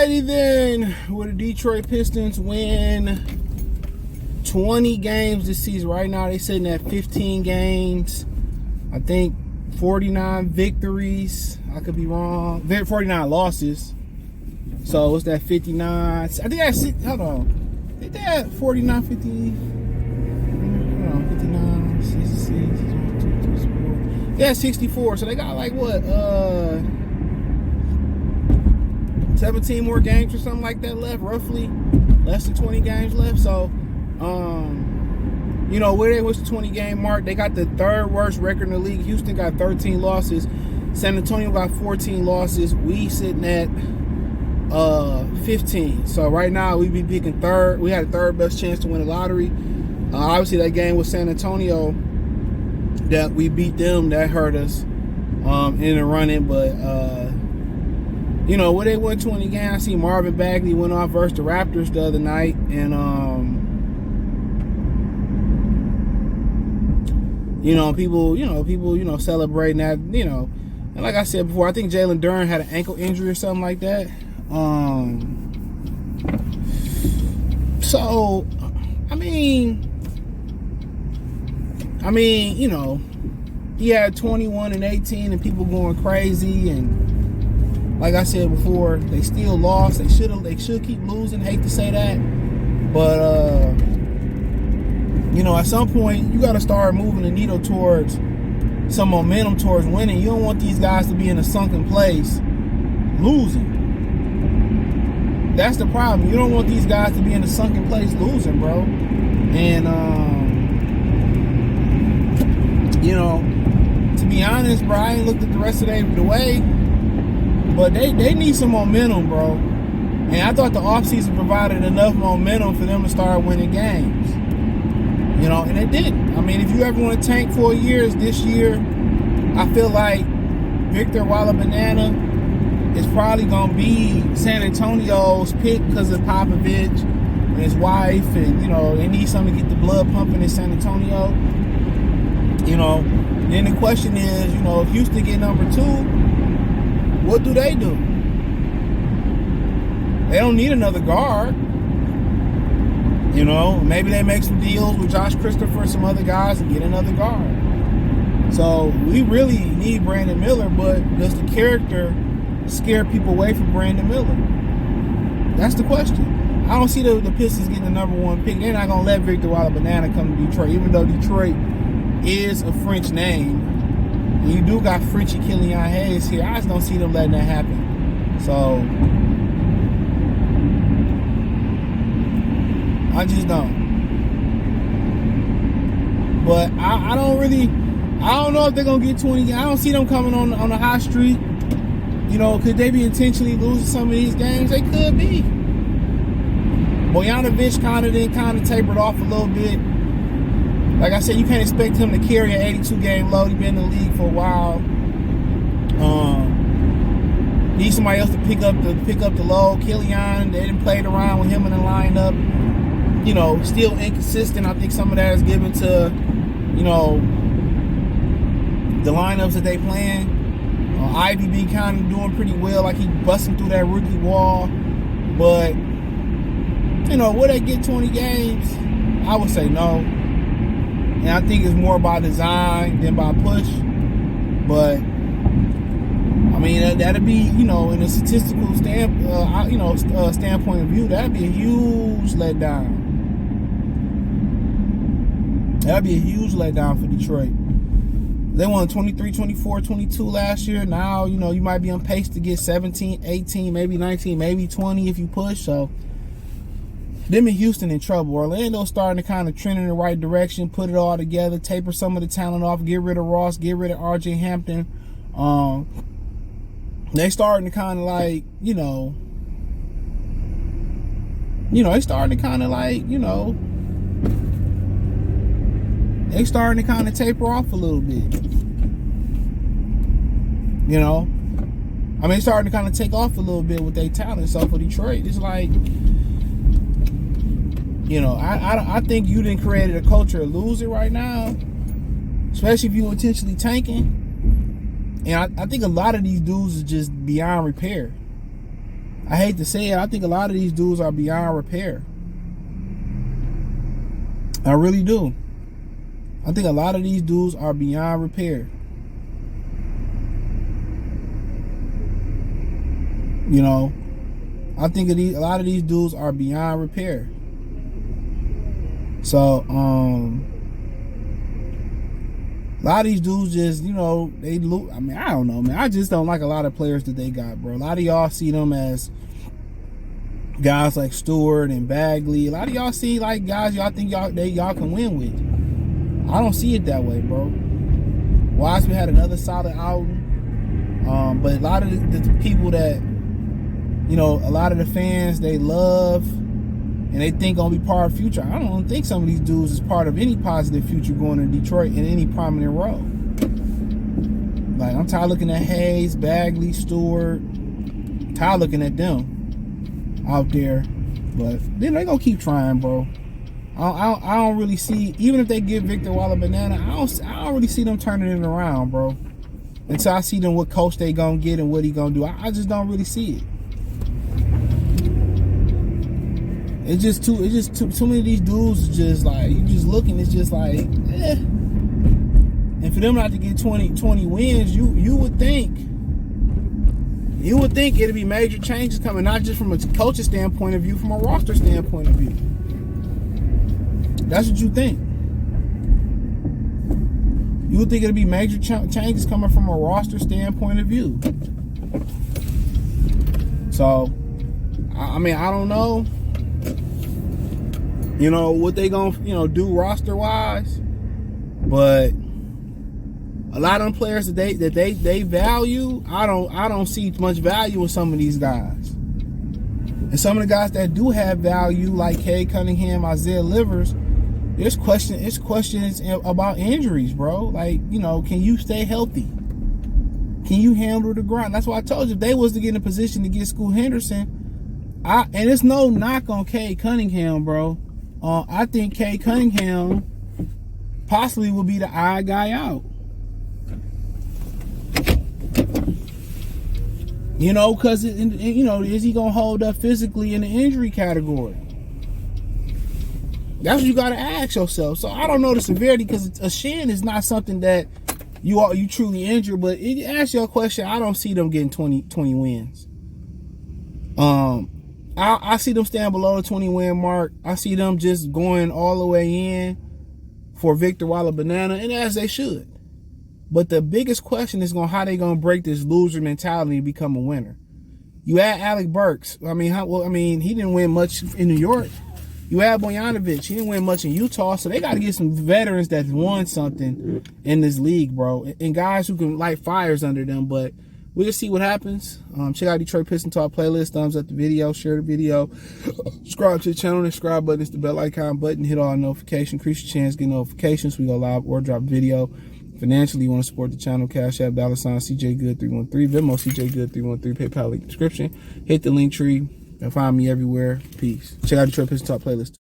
Alrighty then, will the Detroit Pistons win 20 games this season? Right now they're sitting at 15 games. I think 49 victories. I could be wrong. 49 losses. So what's that, 59? I think that's, hold on. I think they had 49, 50. Hold on, 59, 66, 64. Yeah, 64. So they got like what, 17 more games or something like that left, roughly. Less than 20 games left. So, you know, where they was the 20 game mark, they got the third worst record in the league. Houston got 13 losses. San Antonio got 14 losses. We sitting at 15. So right now we be picking third. We had a third best chance to win the lottery. Obviously that game with San Antonio that we beat them, that hurt us in the running, but you know, where they won 20 games. I see Marvin Bagley went off versus the Raptors the other night, and people celebrating that, and like I said before, I think Jalen Duren had an ankle injury or something like that. So I mean, he had 21 and 18 and people going crazy, and like I said before, they still lost. They should keep losing. Hate to say that, but at some point you got to start moving the needle towards some momentum towards winning. You don't want these guys to be in a sunken place losing. That's the problem. You don't want these guys to be in a sunken place losing, bro. And to be honest, bro, I ain't looked at the rest of the way. But they need some momentum, bro. And I thought the offseason provided enough momentum for them to start winning games. And they didn't. I mean, if you ever want to tank 4 years, this year, I feel like Victor Wembanyama is probably going to be San Antonio's pick because of Popovich and his wife. And, they need something to get the blood pumping in San Antonio. Then the question is, if Houston get number 2, what do? They don't need another guard. Maybe they make some deals with Josh Christopher and some other guys and get another guard. So we really need Brandon Miller, but does the character scare people away from Brandon Miller? That's the question. I don't see the Pistons getting the number 1 pick. They're not going to let Victor Wembanyama come to Detroit, even though Detroit is a French name. You do got Frenchie Killian Hayes here. I just don't see them letting that happen. So I just don't. But I don't know if they're gonna get 20. I don't see them coming on the high street. Could they be intentionally losing some of these games? They could be. Bogdanovic kind of tapered off a little bit. Like I said, you can't expect him to carry an 82-game load. He's been in the league for a while. Need somebody else to pick up the load. Killian, they didn't play it around with him in the lineup. Still inconsistent. I think some of that is given to, the lineups that they playing. Ivy be kind of doing pretty well, like he busting through that rookie wall. But, will they get 20 games? I would say no. And I think it's more by design than by push. But I mean, that'd be, in a statistical standpoint of view, that'd be a huge letdown. That'd be a huge letdown for Detroit. They won 23, 24, 22 last year. Now, you might be on pace to get 17, 18, maybe 19, maybe 20 if you push. So them in Houston in trouble. Orlando's starting to kind of trend in the right direction, put it all together, taper some of the talent off, get rid of Ross, get rid of RJ Hampton. They starting to kind of like, they starting to kind of like, they starting to kind of taper off a little bit. They starting to kind of take off a little bit with their talent. So for Detroit, it's like, I think you done created a culture of losing right now, especially if you intentionally tanking. And I think a lot of these dudes is just beyond repair. I hate to say it, I think a lot of these dudes are beyond repair. I really do. I think a lot of these dudes are beyond repair. You know, I think a lot of these dudes are beyond repair. So, a lot of these dudes just, you know, they look. I mean, I don't know, man. I just don't like a lot of players that they got, bro. A lot of y'all see them as guys like Stewart and Bagley. A lot of y'all see like guys y'all think y'all can win with. I don't see it that way, bro. Wiseman had another solid outing, but a lot of the people that, you know, a lot of the fans they love and they think gonna be part of the future. I don't think some of these dudes is part of any positive future going to Detroit in any prominent role. Like, I'm tired looking at Hayes, Bagley, Stewart. Tired looking at them out there. But then they gonna keep trying, bro. I don't really see, even if they give Victor Wembanyama, I don't really see them turning it around, bro. Until I see them what coach they gonna get and what he gonna do. I just don't really see it. It's just too many of these dudes is just like, you just looking, it's just like, eh. And for them not to get 20 wins, you would think it'd be major changes coming, not just from a coaching standpoint of view, from a roster standpoint of view. That's what you think. You would think it'd be major changes coming from a roster standpoint of view. So, I mean, I don't know, you know, what they gonna, you know, do roster wise, but a lot of them players that they value, I don't see much value in some of these guys. And some of the guys that do have value, like Cade Cunningham, Isaiah Livers, it's questions about injuries, bro. Like, you know, can you stay healthy? Can you handle the grind? That's why I told you, if they was to get in a position to get Scoot Henderson, and it's no knock on Cade Cunningham, bro. I think Cade Cunningham possibly will be the odd guy out. You know, because, you know, is he going to hold up physically in the injury category? That's what you got to ask yourself. So I don't know the severity, because a shin is not something that you truly injure. But it asks you a question. I don't see them getting 20 wins. I see them staying below the 20 win mark. I see them just going all the way in for Victor Wembanyama, and as they should. But the biggest question is how they gonna break this loser mentality and become a winner. You add Alec Burks. I mean, he didn't win much in New York. You add Bogdanovic. He didn't win much in Utah. So they got to get some veterans that won something in this league, bro, and guys who can light fires under them. But we'll see what happens. Check out Detroit Pistons Talk playlist. Thumbs up the video. Share the video. Subscribe to the channel. The subscribe button is the bell icon button. Hit all notifications. Increase your chance to get notifications. We go live or drop video. Financially, you want to support the channel, Cash App, $, CJ Good 313, Venmo, CJ Good 313, PayPal link description. Hit the link tree and find me everywhere. Peace. Check out Detroit Pistons Talk playlist.